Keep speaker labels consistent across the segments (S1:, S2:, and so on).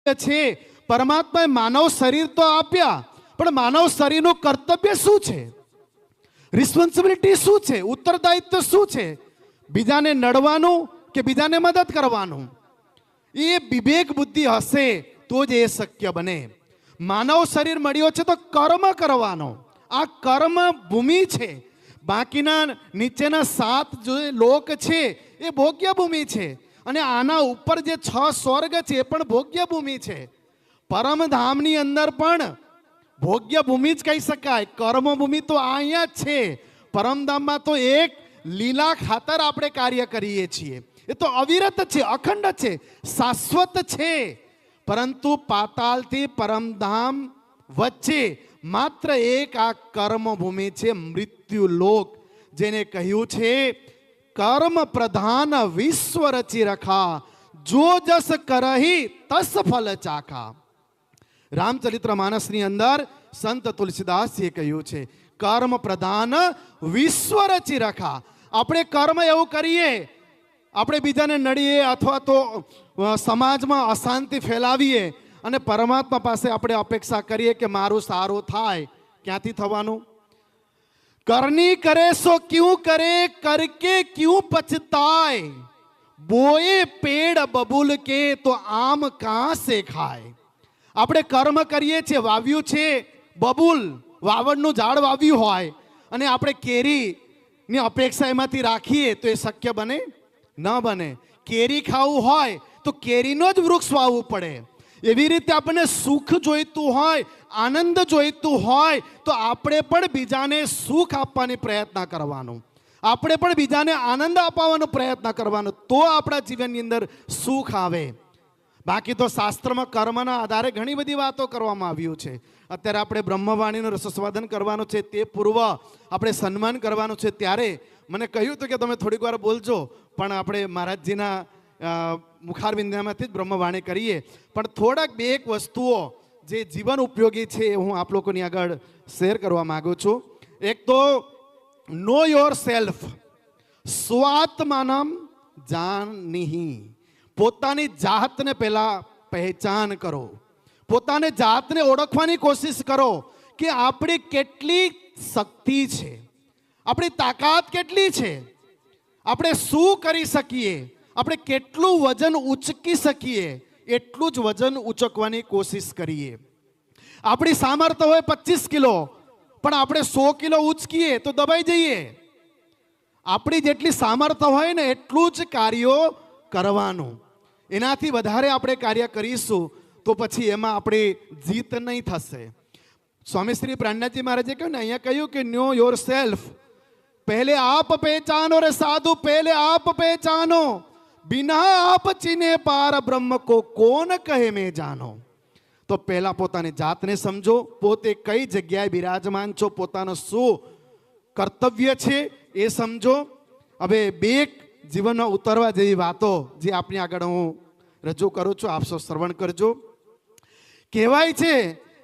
S1: છે પરમાત્માએ માનવ શરીર તો આપ્યા, પણ માનવ શરીરનું કર્તવ્ય શું છે, રિસ્પોન્સિબિલિટી શું છે, ઉત્તરદાયિત્વ શું છે? બીજાને નડવાનું કે બીજાને મદદ કરવાનું? એ વિવેક બુદ્ધિ હશે તો જ એ શક્ય બને. માનવ શરીર મળ્યો છે તો કર્મ કરવાનો, આ કર્મ ભૂમિ છે. બાકીના નીચેના 7 જે લોક છે એ ભોગ્ય ભૂમિ છે, અને આના ઉપર જે 6 સ્વર્ગ છે એ પણ ભોગ્ય ભૂમિ છે. પરમધામની અંદર પણ ભોગ્ય ભૂમિ જ કહી શકાય. કર્મ ભૂમિ તો અહીંયા જ છે. પરમધામમાં તો એક લીલા ખાતર આપણે કાર્ય કરીએ છીએ. એ તો અવિરત છે, અખંડ છે, શાશ્વત છે. પરંતુ પાતાળથી પરમધામ વચ્ચે માત્ર એક આ કર્મ ભૂમિ છે, મૃત્યુ લોક, જેને કહ્યું છે કર્મ પ્રધાન વિશ્વ રચી રખા, જો જસ કરહી તસ ફલ ચાખા. રામચરિત્ર માનસની અંદર સંત તુલસીદાસજીએ કહ્યું છે કર્મ પ્રધાન વિશ્વ રચી રખા. આપણે કર્મ એવું કરીએ, આપણે બીજાને નડીએ અથવા તો સમાજમાં અશાંતિ ફેલાવીએ અને પરમાત્મા પાસે આપણે અપેક્ષા કરીએ કે મારું સારું થાય. ક્યાંથી થવાનું? કરની કરે સો ક્યું કરે, કરકે ક્યું પછતાય, બોએ પેડ બબૂલ કે તો આમ કાં સે ખાય. આપણે કર્મ કરીએ છીએ, વાવ્યું છે બબૂલ, વાવડનું ઝાડ વાવ્યું હોય, અને આપણે કેરીની અપેક્ષા એમાંથી રાખીએ તો એ શક્ય બને? ન બને. કેરી ખાવું હોય તો કેરીનો જ વૃક્ષ વાવવું પડે. એવી રીતે આપણને સુખ જોઈતું હોય, આનંદ જોઈતું હોય તો આપણે પણ બીજાને સુખ આપવાની પ્રયત્ન કરવાનો, આપણે પણ બીજાને આનંદ અપાવવાનો પ્રયત્ન કરવાનો, તો આપણા જીવનની અંદર સુખ આવે. બાકી તો શાસ્ત્રમાં કર્મના આધારે ઘણી બધી વાતો કરવામાં આવ્યું છે. અત્યારે આપણે બ્રહ્મવાણીનું રસસ્વાદન કરવાનું છે, તે પૂર્વ આપણે સન્માન કરવાનું છે. ત્યારે મને કહ્યું હતું કે તમે થોડીક વાર બોલજો, પણ આપણે મહારાજજીના મુખારવિંદ્યામાંથી જ બ્રહ્મવાણી કરીએ. પણ થોડાક 2 વસ્તુઓ જે જીવન ઉપયોગી છે એ હું આપ લોકોની આગળ શેર કરવા માગું છું. એક તો નો યોર સેલ્ફ, સ્વાત્માનમ જાનીહી. પોતાની જાતને પહેલા પહેચાન કરો, પોતાને જાતને ઓળખવાની કોશિશ કરો કે આપણી કેટલી શક્તિ છે, આપણી તાકાત કેટલી છે, આપણે શું કરી શકીએ, આપણે કેટલું વજન ઉચકી શકીએ, એટલું જ વજન ઉચકવાની કોશિશ કરીએ. આપણી સામર્થ્ય હોય 25 કિલો, પણ આપણે 100 કિલો ઉચકીએ તો દબાઈ જઈએ. આપણી જેટલી સામર્થ્ય હોય ને એટલું જ કાર્યો કરવાનું. એનાથી વધારે આપણે કાર્ય કરીશું તો પછી એમાં આપણી જીત નહીં થશે. સ્વામી શ્રી પ્રાણનાથજી મહારાજે કહ્યું ને, અહીંયા કહ્યું કે નો યોર સેલ્ફ, પહેલે આપ પહેચાનો રે સાધુ, પહેલે આપ પહેચાનો, બિના આપ ચીને પાર બ્રહ્મ કો કોન કહે મેં જાનો. તો પહેલા પોતાની જાતને સમજો, પોતે કઈ જગ્યાએ બિરાજમાન છો, પોતાનો શું કર્તવ્ય છે એ સમજો. હવે 2 જીવનમાં ઉતરવા જેવી વાતો જે આપની આગળ હું રજૂ કરું છું, આપ સૌ શ્રવણ કરજો. કહેવાય છે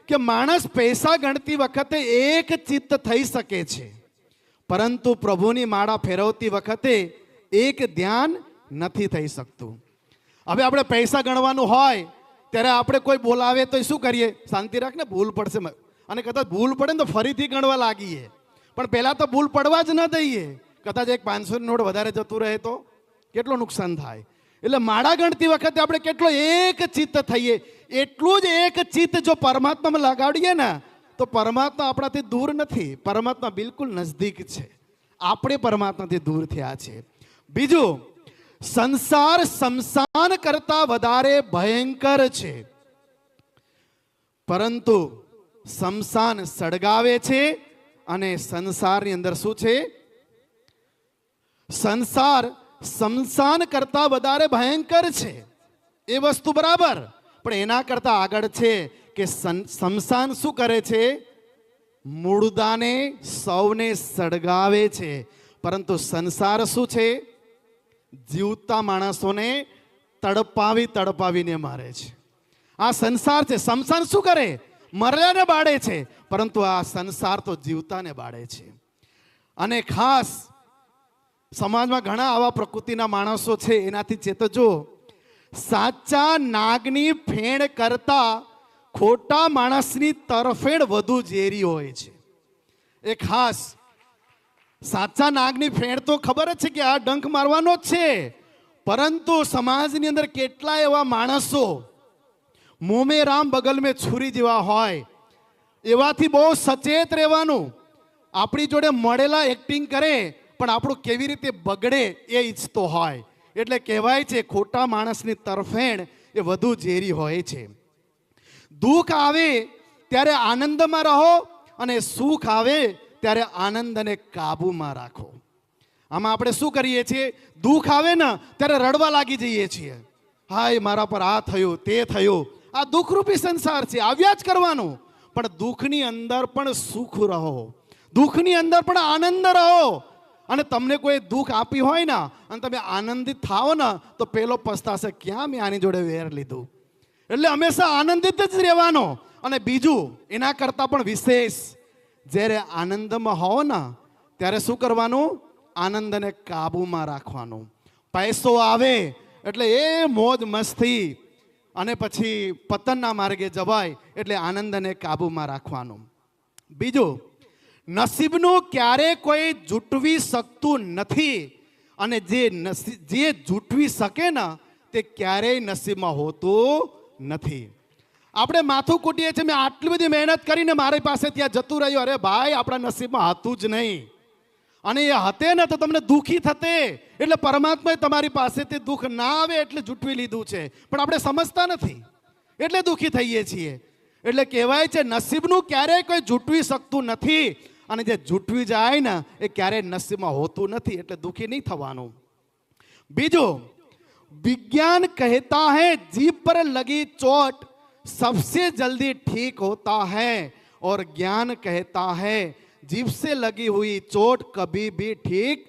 S1: કે માણસ પૈસા ગણતી વખતે એક ચિત્ત થઈ શકે છે, પરંતુ પ્રભુની માળા ફેરવતી વખતે એક ધ્યાન નથી થઈ શકતું. હવે આપણે પૈસા ગણવાનું હોય ત્યારે આપણે કોઈ બોલાવે તો શું કરીએ? શાંતિ રાખ ને, ભૂલ પડશે, અને કદાચ ભૂલ પડે ને તો ફરીથી ગણવા લાગીએ. પણ પહેલાં તો ભૂલ પડવા જ ન દઈએ. કદાચ એક 500ની નોટ વધારે જતું રહે તો કેટલું નુકસાન થાય. એટલે માળા ગણતી વખતે આપણે કેટલો એક ચિત્ત થઈએ. એટલું જ એક ચિત્ત જો પરમાત્મામાં લગાડીએ ને તો પરમાત્મા આપણાથી દૂર નથી, પરમાત્મા બિલકુલ નજદીક છે. આપણે પરમાત્માથી દૂર થયા છે. બીજું, સંસાર શમશાન કરતા વધારે ભયંકર છે, પરંતુ શમશાન સળગાવે છે અને સંસારની અંદર શું છે? સંસાર શમશાન કરતા વધારે ભયંકર છે. એ વસ્તુ બરાબર, પણ એના કરતા આગળ છે કે શમશાન શું કરે છે? મુર્દાને સૌને સળગાવે છે, પરંતુ સંસાર શું છે? જીવતા માણસોને તડપાવીને મારે છે. આ સંસાર છે. શમશાન શું કરે? મરેલાને બાળે છે, પરંતુ આ સંસાર તો જીવતાને બાળે છે. અને ખાસ સમાજમાં ઘણા આવા પ્રકૃતિના માણસો છે, એનાથી ચેતજો સાચા નાગની ફેણ કરતા ખોટા માણસની તરફેણ વધુ ઝેરી હોય છે. એ ખાસ સાચા નાગની ફેણ તો ખબર જ છે કે આ ડંખ મારવાનો જ છે, પરંતુ સમાજની અંદર કેટલા એવા માણસો મોમે રામ બગલ મેં છુરી જેવા હોય, એવાથી બહુ સચેત રહેવાનું. આપણી જોડે મળેલા એક્ટિંગ કરે પણ આપણું કેવી રીતે બગડે એ ઈચ્છતો હોય. એટલે કહેવાય છે ખોટા માણસની તરફેણ એ વધુ ઝેરી હોય છે. દુઃખ આવે ત્યારે આનંદમાં રહો અને સુખ આવે ત્યારે આનંદને કાબૂમાં રાખો. આમાં આપણે શું કરીએ છીએ? દુઃખ આવે ને ત્યારે રડવા લાગી જઈએ છીએ. હાય મારા પર આ થયું તે થયું. આ દુઃખરૂપી સંસાર છે, આવ્યા જ કરવાનું. પણ દુઃખની અંદર પણ સુખ રહો, દુઃખની અંદર પણ આનંદ રહો. અને તમને કોઈ દુઃખ આપી હોય ને અને તમે આનંદિત થાઓ ને તો પેલો પસ્તાશે, ક્યાં મેં આની જોડે વેર લીધું. એટલે હંમેશા આનંદિત જ રહેવાનો. અને બીજું એના કરતાં પણ વિશેષ, જ્યારે આનંદમાં હો ને ત્યારે શું કરવાનું? આનંદને કાબૂમાં રાખવાનું. પૈસો આવે એટલે એ મોજ મસ્તી અને પછી પતનના માર્ગે જવાય, એટલે આનંદને કાબૂમાં રાખવાનું. બીજું, નસીબનું ક્યારે કોઈ જૂટવી શકતું નથી, અને જે જૂટવી શકે ને તે ક્યારેય નસીબમાં હોતું નથી. આપણે માથું કૂટીએ છીએ, મેં આટલી બધી મહેનત કરીને મારી પાસે ત્યાં જતું રહ્યું. અરે ભાઈ, આપણા નસીબમાં હતું જ નહીં. અને એ હતે ને તો તમને દુઃખી થતે. એટલે પરમાત્માએ તમારી પાસેથી દુઃખ ના આવે એટલે જૂટવી લીધું છે, પણ આપણે સમજતા નથી એટલે દુઃખી થઈએ છીએ. એટલે કહેવાય છે નસીબનું ક્યારેય કોઈ જૂટવી શકતું નથી, અને જે જૂટવી જાય ને એ ક્યારેય નસીબમાં હોતું નથી. એટલે દુઃખી નહીં થવાનું. બીજું, विज्ञान कहता है जीभ पर लगी चोट सबसे जल्दी ठीक होता है, और ज्ञान कहता है जीभ से लगी हुई चोट कभी भी ठीक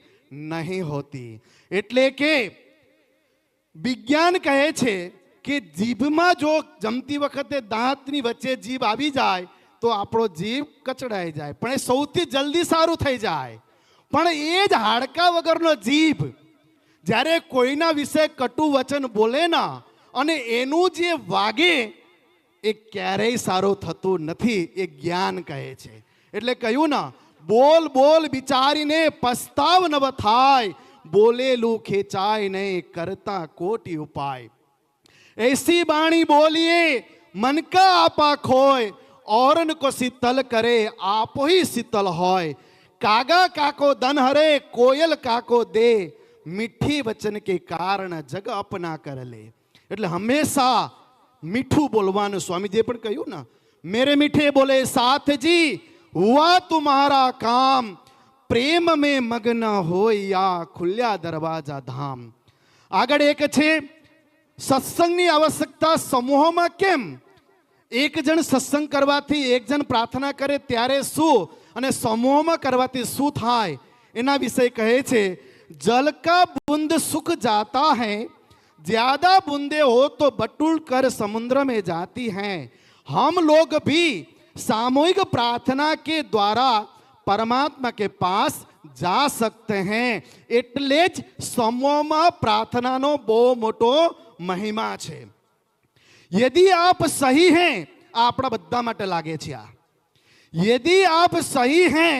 S1: नहीं होती. એટલે કે વિજ્ઞાન કહે છે કે જીભમાં જો જમતી વખતે દાંતની વચ્ચે જીભ આવી જાય તો આપણો જીભ કચડાઈ જાય, પણ એ સૌથી જલ્દી સારું થઈ જાય. પણ એ જ હાડકા વગરનો જીભ જ્યારે કોઈના વિશે કટુ વચન બોલે ના અને એનું જે વાગે એ ક્યારેય સારું થતું નથી. એ જ્ઞાન કહે છે. એટલે કહ્યું ના, બોલ બોલ વિચારીને પસ્તાવ નવ થાય, બોલેલું ખેંચાય નહીં કરતા કોટી ઉપાય. ऐसी बाणी बोलिए मन का आपा खोय, औरन को शीतल करे आप ही शीतल होय. कागा काको दन हरे कोयल काको दे, મીઠી વચન કે કારણ જગ અપના કર લે. એટલે હંમેશા મીઠું બોલવાનું. સ્વામીજીએ પણ કહ્યું ને, મેરે મીઠે બોલે સાથજી હુઆ તુમ્હારા કામ, પ્રેમ મેં મગ્ન હોય યા ખુલ્યા દરવાજા ધામ. આગળ એક છે સત્સંગની આવશ્યકતા સમૂહોમાં કેમ? એક જણ સત્સંગ કરવાથી, એક જણ પ્રાર્થના કરે ત્યારે શું, અને સમૂહમાં કરવાથી શું થાય એના વિશે કહે છે. जल का बूंद सूख जाता है, ज्यादा बूंदे हो तो बटुल कर समुद्र में जाती हैं. हम लोग भी सामूहिक प्रार्थना के द्वारा परमात्मा के पास जा सकते हैं. એટલે જ સમૂહમાં પ્રાર્થનાનો બહુ મોટો મહિમા છે. यदि आप सही हैं, આપણા બધા માટે લાગે છે આ, यदि आप सही हैं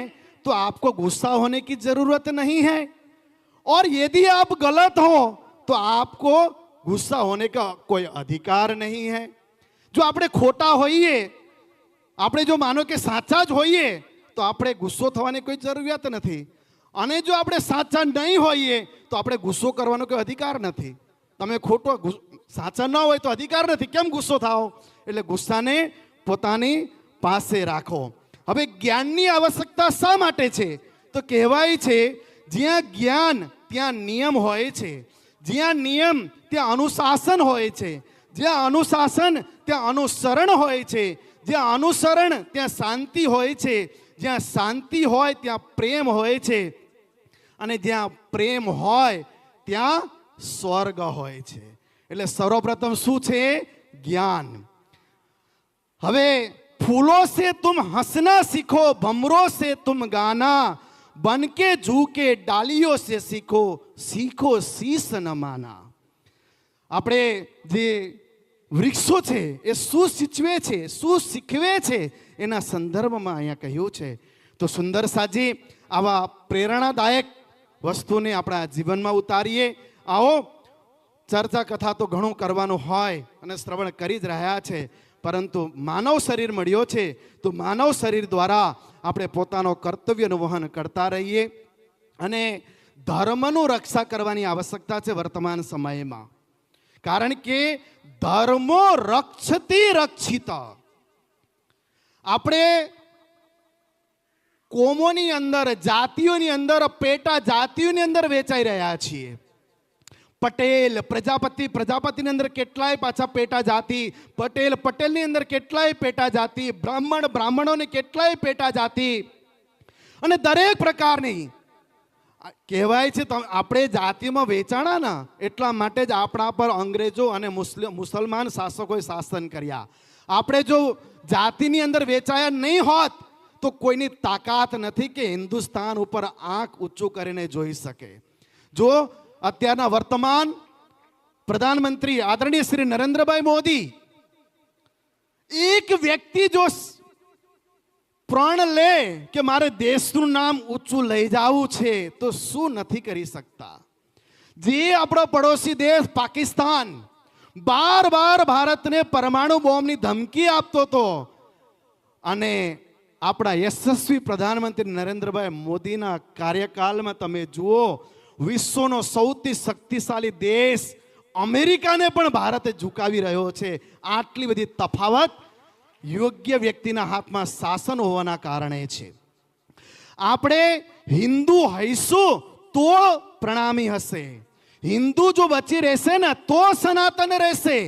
S1: तो आपको गुस्सा होने की जरूरत नहीं है, और यदि आप गलत हो तो आपको गुस्सा होने का कोई अधिकार नहीं है. जो આપણે ખોટા હોઈએ, આપણે જો માનો કે સાચા જ હોઈએ તો આપણે ગુસ્સો થવાની કોઈ જરૂરિયાત નથી. અને જો આપણે સાચા નહીં હોઈએ તો આપણે ગુસ્સો કરવાનો કોઈ અધિકાર નથી. તમે ખોટો સાચા ન હોય તો અધિકાર નથી, કેમ ગુસ્સો થાઓ? એટલે ગુસ્સાને પોતાની પાસે રાખો. હવે જ્ઞાનની આવશ્યકતા શા માટે છે? તો કહેવાય છે જ્યાં જ્ઞાન ત્યાં નિયમ હોય છે, જ્યાં નિયમ ત્યાં અનુશાસન હોય છે, જ્યાં અનુશાસન ત્યાં અનુસરણ હોય છે, જ્યાં અનુસરણ ત્યાં શાંતિ હોય છે, જ્યાં શાંતિ હોય ત્યાં પ્રેમ હોય છે, અને જ્યાં પ્રેમ હોય ત્યાં સ્વર્ગ હોય છે. એટલે સર્વપ્રથમ શું છે? જ્ઞાન. હવે फूलों से तुम हंसना सीखो, भमरों से तुम गाना, बन के झूके डालियों से सीखो, सीखो शीस न माना. આપણે જે વૃક્ષો છે એ શું શીચવે છે, શું શીખવે છે, એના સંદર્ભમાં અહીંયા કહ્યું છે. તો સુંદર સાજી આવા પ્રેરણાદાયક વસ્તુને આપણા જીવનમાં ઉતારીએ. આવો, ચર્ચા કથા તો ઘણું કરવાનું હોય અને શ્રવણ કરી જ રહ્યા છે, પરંતુ માનવ શરીર મળ્યો છે તો માનવ શરીર દ્વારા આપણે પોતાનો કર્તવ્યનું વહન કરતા રહીએ. અને ધર્મનું રક્ષા કરવાની આવશ્યકતા છે વર્તમાન સમયમાં. કારણ કે ધર્મો રક્ષતી રક્ષિત. આપણે કોમોની અંદર, જાતિઓની અંદર, પેટા જાતિઓની અંદર વેચાઈ રહ્યા છીએ. પટેલ, પ્રજાપતિની અંદર કેટલાય પાછા પેટા જાતિ, પટેલની અંદર કેટલાય પેટા જાતિ, બ્રાહ્મણોની કેટલાય પેટા જાતિ, અને દરેક પ્રકારની કહેવાય છે. આપણે જાતિમાં વેચાણા ને એટલા માટે જ આપણા પર અંગ્રેજો અને મુસલમાન શાસકોએ શાસન કર્યા. આપણે જો જાતિની અંદર વેચાયા નહીં હોત તો કોઈની તાકાત નથી કે હિન્દુસ્તાન ઉપર આંખ ઊંચું કરીને જોઈ શકે. જો અત્યારના વર્તમાન પ્રધાનમંત્રી આદરણીય શ્રી નરેન્દ્રભાઈ મોદી એક વ્યક્તિ જો પ્રણ લે કે મારે દેશનું નામ ઊંચું લઈ જવું છે તો શું નથી કરી શકતા. જે આપણો પડોશી દેશ પાકિસ્તાન બાર ભારતને પરમાણુ બોમ્બની ધમકી આપતો હતો, અને આપણા યશસ્વી પ્રધાનમંત્રી નરેન્દ્રભાઈ મોદીના કાર્યકાળમાં તમે જુઓ, વિશ્વનો સૌથી શક્તિશાળી દેશ અમેરિકાને પણ ભારતે ઝુકાવી રહ્યો છે. આટલી બધી તફાવત યોગ્ય વ્યક્તિના હાથમાં શાસન હોવાના કારણે છે. આપણે હિન્દુ હઈશું તો પ્રણામી હશે. હિન્દુ જો બચી રહેશે ને તો સનાતન રહેશે.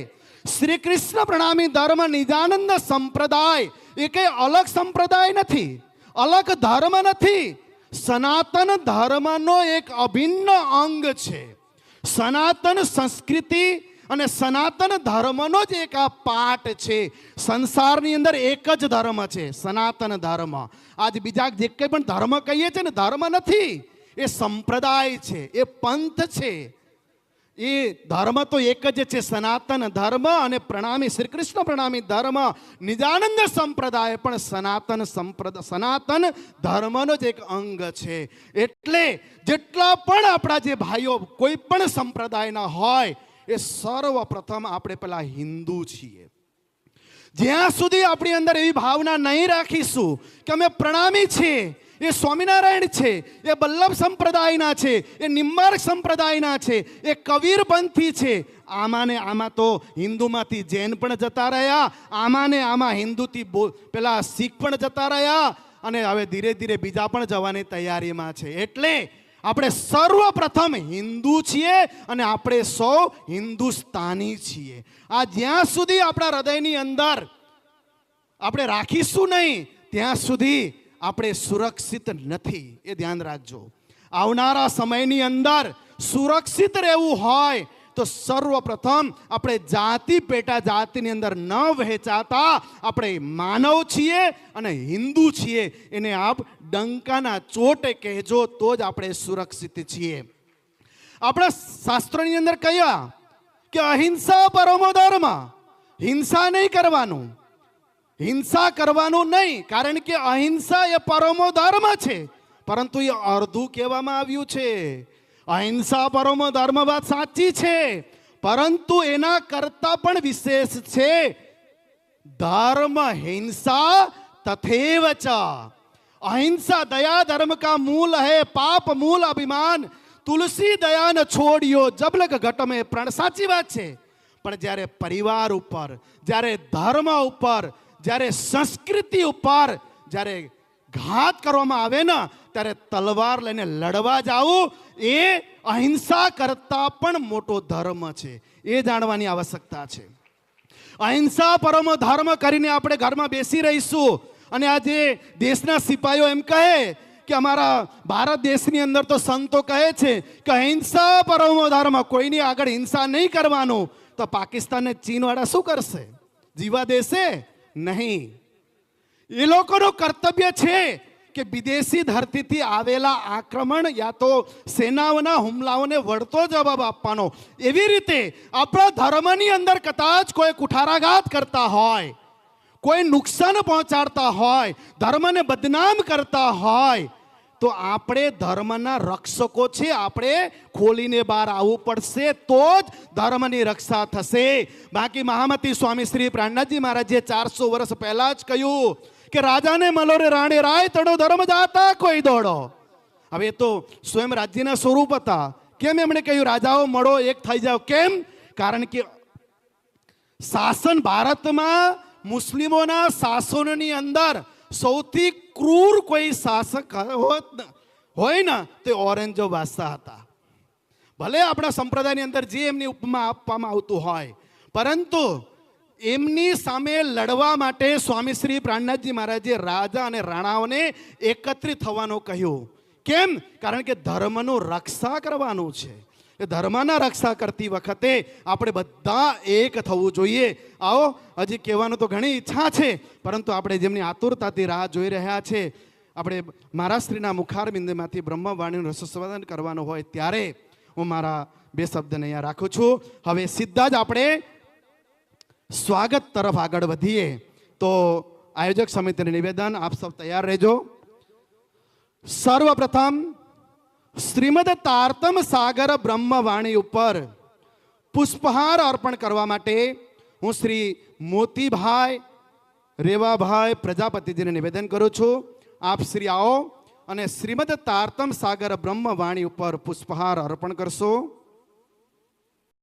S1: શ્રી કૃષ્ણ પ્રણામી ધર્મ નિજાનંદ સંપ્રદાય એ કઈ અલગ સંપ્રદાય નથી, અલગ ધર્મ નથી. સનાતન ધર્મનો એક અભિન્ન અંગ છે. સનાતન સંસ્કૃતિ અને સનાતન ધર્મનો જ એક આ પાઠ છે. સંસારની અંદર એક જ ધર્મ છે, સનાતન ધર્મ. આજ બીજા જે કંઈ પણ ધર્મ કહીએ છીએ ને, ધર્મ નથી, એ સંપ્રદાય છે, એ પંથ છે. એ ધર્મ તો એક જ છે, સનાતન ધર્મ. અને પ્રણામી શ્રી કૃષ્ણ પ્રણામી ધર્મ નિજાનંદ સંપ્રદાય પણ સનાતન ધર્મનો જ એક અંગ છે. એટલે જેટલા પણ આપણા જે ભાઈઓ કોઈ પણ સંપ્રદાયના હોય, એ સર્વપ્રથમ આપણે પેલા હિન્દુ છીએ. જ્યાં સુધી આપણી અંદર એવી ભાવના નહીં રાખીશું કે અમે પ્રણામી છીએ, એ સ્વામિનારાયણ છે, એ બલ્લભ સંપ્રદાયના છે, એ નિમ્બાર્ક સંપ્રદાયના છે, એ કબીરપંથી છે, આમાં ને આમાં તો હિન્દુમાંથી જૈન પણ જતા રહ્યા, આમાં ને આમાં હિન્દુથી પેલા શીખ પણ જતા રહ્યા, અને હવે ધીરે ધીરે બીજા પણ જવાની તૈયારીમાં છે. એટલે આપણે સર્વપ્રથમ હિન્દુ છીએ અને આપણે સૌ હિન્દુસ્તાની છીએ. આ જ્યાં સુધી આપણા હૃદયની અંદર આપણે રાખીશું નહીં, ત્યાં સુધી આપણે સુરક્ષિત નથી. એ ધ્યાન રાખજો. આવનારા સમયની અંદર સુરક્ષિત રહેવું હોય તો સર્વપ્રથમ આપણે જાતિ પેટા જાતિની અંદર ન વહેંચાતા આપણે માનવ છીએ અને હિન્દુ છીએ, એને આપ ડંકાના ચોટે કહેજો તો જ આપણે સુરક્ષિત છીએ. આપણા શાસ્ત્રોની અંદર કહ્યા કે અહિંસા પરમો ધર્મ. હિંસા નહીં કરવાનું, હિંસા કરવાનું નહીં, કારણ કે અહિંસા એ પરમો ધર્મ છે. પરંતુ એ અર્ધું કહેવામાં આવ્યું છે. અહિંસા પરમો ધર્મ વાત સાચી છે, પરંતુ એના કરતા પણ વિશેષ છે ધર્મ हिंसा तथैव च. अहिंसा दया धर्म का मूल है, पाप मूल अभिमान, तुलसी दया न छोड़ियो जब लग घट में प्रण. साची વાત છે. પણ જ્યારે પરિવાર ઉપર, જ્યારે ધર્મ ઉપર, જ્યારે સંસ્કૃતિ ઉપર જ્યારે ઘાત કરવામાં આવે ને, ત્યારે તલવાર લઈને લડવા જાવું એ અહિંસા કરતા પણ મોટો ધર્મ છે. એ જાણવાની આવશ્યકતા છે. અહિંસા પરમો ધર્મ કરીને આપણે ઘરમાં બેસી રહીશું અને આજે દેશના સિપાહીઓ એમ કહે કે અમારા ભારત દેશની અંદર તો સંતો કહે છે કે અહિંસા પરમો ધર્મ, કોઈની આગળ હિંસા નહીં કરવાનું, તો પાકિસ્તાન ચીન વાળા શું કરશે? જીવા દેશે નહીં. એ લોકોનું કર્તવ્ય છે કે વિદેશી ધરતીથી આવેલા આક્રમણ યા તો સેનાઓના હુમલાઓને વળતો જવાબ આપવાનો. એવી રીતે આપણા ધર્મની અંદર કદાચ કોઈ કુઠારાઘાત કરતા હોય, કોઈ નુકસાન પહોંચાડતા હોય, ધર્મને બદનામ કરતા હોય, તો આપણે ધર્મના રક્ષકો છે, આપણે ખોલીને બહાર આવવું પડશે, તો જ ધર્મની રક્ષા થશે. બાકી મહામતી સ્વામી શ્રી પ્રાણનાથજી મહારાજે 400 વર્ષ પહેલા જ કહ્યું કે રાજાને મલો રે રાણી રાય, તડો ધર્મ જાતા કોઈ દોડો. હવે એ તો સ્વયં રાજ્યના સ્વરૂપ હતા. કેમ એમણે કહ્યું રાજાઓ મળો, એક થઈ જાઓ? કેમ? કારણ કે શાસન ભારતમાં મુસ્લિમોના શાસનની અંદર સૌથી ક્રૂર કોઈ શાસક હોય ને તે ઓરેન્જો બાદશાહ હતા. ભલે આપણા સંપ્રદાયની અંદર જે એમની ઉપમા આપવામાં આવતું હોય, પરંતુ એમની સામે લડવા માટે સ્વામી શ્રી પ્રાણનાથજી મહારાજે રાજા અને રાણાઓને એકત્રિત થવાનું કહ્યું. કેમ? કારણ કે ધર્મનું રક્ષા કરવાનું છે. એ ધર્મના રક્ષા કરતી વખતે આપણે બધા એક થવું જોઈએ. આવો, હજી કહેવાનું તો ઘણી ઈચ્છા છે, પરંતુ આપણે જેમની આતુરતાથી રાહ જોઈ રહ્યા છે, આપણે મહારાષ્ટ્રીના મુખારબિંદમાંથી બ્રહ્મવાણીનું રસસ્વાદન કરવાનું હોય ત્યારે હું મારા 2 શબ્દને અહીંયા રાખું છું. હવે સીધા જ આપણે સ્વાગત તરફ આગળ વધીએ. તો આયોજક સમિતિનું નિવેદન, આપ સૌ તૈયાર રહેજો. સર્વપ્રથમ શ્રીમદ તારતમ સાગર બ્રહ્મવાણી ઉપર પુષ્પહાર અર્પણ કરવા માટે હું શ્રી મોતીભાઈ રેવાભાઈ પ્રજાપતિજીને નિવેદન કરું છું. આપ શ્રી આવો અને શ્રીમદ તારતમ સાગર બ્રહ્મવાણી ઉપર પુષ્પહાર અર્પણ કરશો.